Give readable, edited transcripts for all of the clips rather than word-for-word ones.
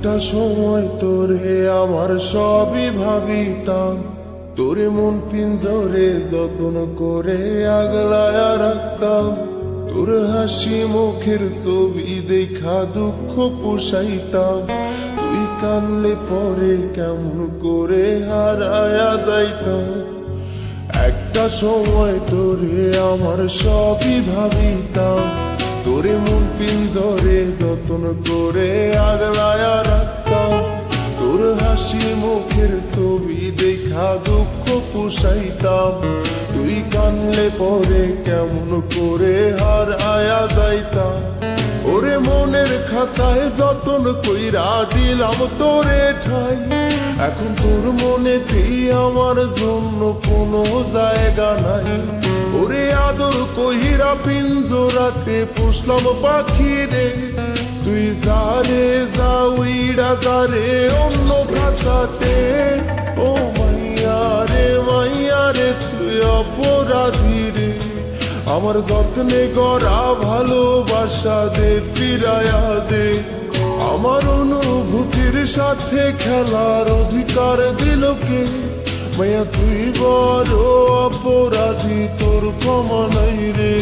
একটা সময় তোরে আমার সবই ভাবিতাম, তোরে মন পিঞ্জরে যত্ন করে আগলায়া রাখতাম। তোর হাসি মুখের ছবি দেখা দুঃখ পোষাইতাম, তুই কানলে পরে কেমন করে হারায়া যাইতাম। একটা সময় তোরে আমার সবই ভাবিতাম, তোরে মন পিঞ্জরে যত্ন করে আগলায়া রাখতাম। তোর হাসি মুখের ছবি দেখা দুঃখ পোষাইতাম, তুই কানলে পরে কেমন করে হারায়া যাইতাম। ওরে মনের খাঁচায় যতন কইরা দিলাম তোরে ঠাই, এখন তোর মনেতেই আমার জন্য কোনো জায়গা নাই। ওরে আদর কইরা পিঞ্জরাতে পুষলাম পাখি রে, তুই যারে যা উইড়া যারে অন্য খাঁচাতে। ও মাইয়া রে তুই অপরাধী রে, আমার যত্নে গড়া ভালোবাসা দে ফিরায়া দে। আমার অনুভূতির সাথে খেলার অধিকার দিল কে? মাইয়া তুই বড় অপরাধী, তোর ক্ষমা নাই রে।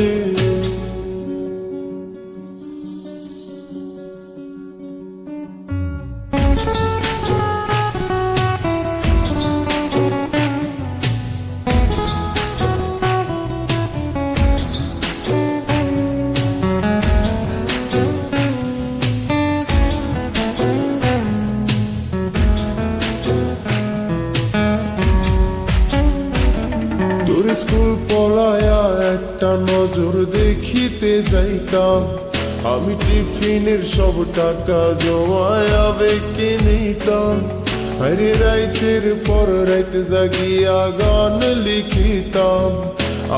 তোর স্কুল পলায়া একটা নজর দেখিতে যাইতাম, আমি টিফিনের সব টাকা জমায়া বেঁকে নিতাম। আরে রাইতের পর রাইতে জাগিয়া গান লিখিতাম,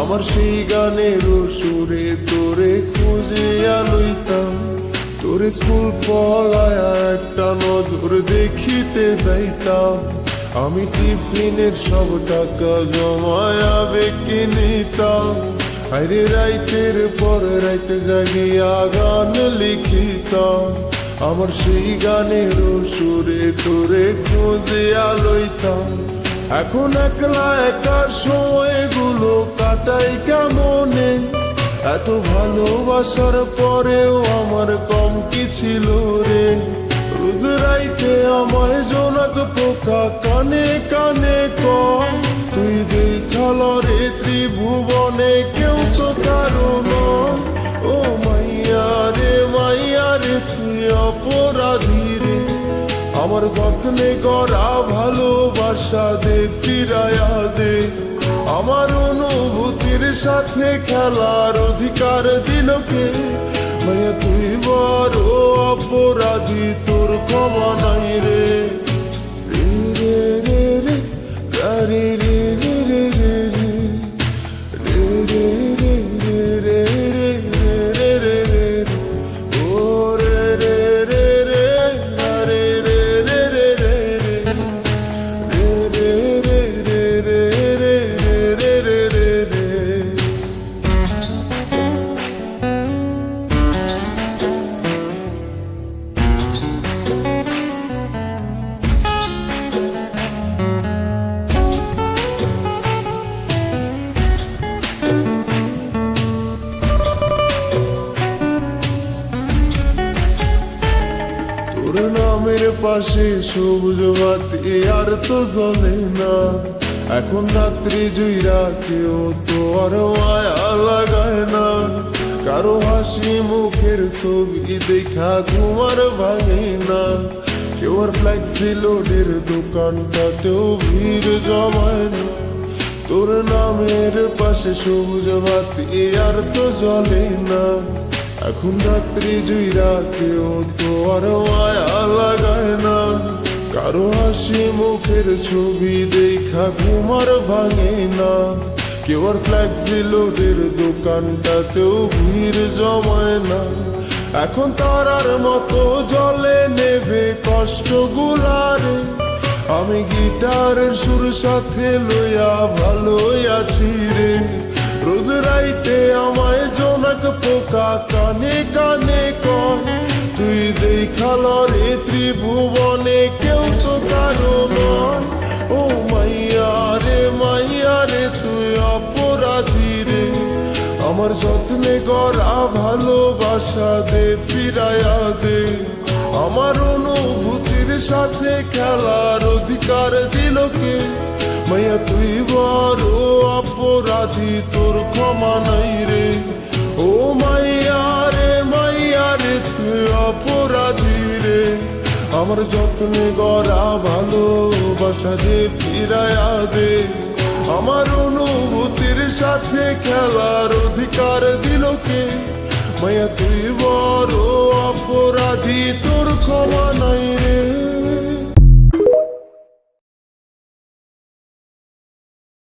আমার সেই গানের সুরে তোরে খুঁজিয়া লইতাম। তোর স্কুল পলায়া একটা নজর দেখিতে যাইতাম, আমি টিফিনের সব টাকা জমায়া বেঁকে নিতাম। আরে রাইতের পর রাইতে জাগিয়া গান লিখিতাম, আমার সেই গানের সুরে তোরে খুঁজিয়া লইতাম। এখন একলা একার সময়গুলো কাটাই কেমনে, এত ভালোবাসার পরেও আমার কম কি ছিল রে। রোজ রাইতে আমায় জোনাক পোকা কানে কানে কর, তুই দেখাল রে ত্রিভুবনে কেউ তো কারো নয়। ও মাইয়া রে তুই অপরাধী রে, আমার যত্নে গড়া ভালোবাসা দে ফিরায়া দে। আমার অনুভূতির সাথে খেলার অধিকার দিল কে? মাইয়া তুই বড় অপরাধী, তোর ক্ষমা নাই রে। রে রে রে রে গারে রে রে রে রে রে রে রে রে রে রে রে রে ও রে রে রে রে গারে রে রে রে রে রে রে রে রে রে রে রে রে। তোর নামের পাশে সবুজ বাতি আর তো জ্বলে না, এখন রাত্রি জুইরা কেউ তো আর মায়া লাগায় না। কারো হাসি মুখের ছবি দেখা ঘুমার ভাঙে না, কেউ আর ফ্লেক্সি লোডের দোকানটাতেও ভিড় জমায় না। তোর নামের পাশে সবুজ বাতি আর তো জ্বলে না, এখন রাত্রি জুইরা কেউ তো আর মায়া লাগায় না। কারো হাসি মুখের ছবি দেখা ঘুমার ভাঙে না, কেউ আর ফ্লেক্সি লোডের দোকানটাতেও ভিড় জমায় না। এখন তারার মতো জলে নেবে কষ্ট গুলারে, আমি গিটারের সুর সাথে লইয়া ভালোই আছি রে। রোজ রাইতে আমায় জোনাক পোকা কানে কানে কয়, তুই দেখালরে ত্রিভুবনে কেউ তো কারো নয়। ও মাইয়া রে তুই অপরাধী রে, আমার যত্নে গড়া ভালোবাসা দে ফিরাইয়া দে। আমার অনুভূতির সাথে খেলার অধিকার দিল কে? মাইয়া তুই বড় অপরাধী, তোর ক্ষমা নাই রে। ও মাইয়া রে তুই অপরাধী রে, আমার যত্নে গড়া ভালোবাসা দে ফিরাইয়া দে। আমার অনুভূতির সাথে খেলার অধিকার দিল কে? মাইয়া তুই বড় অপরাধী, তোর ক্ষমা নাই রে।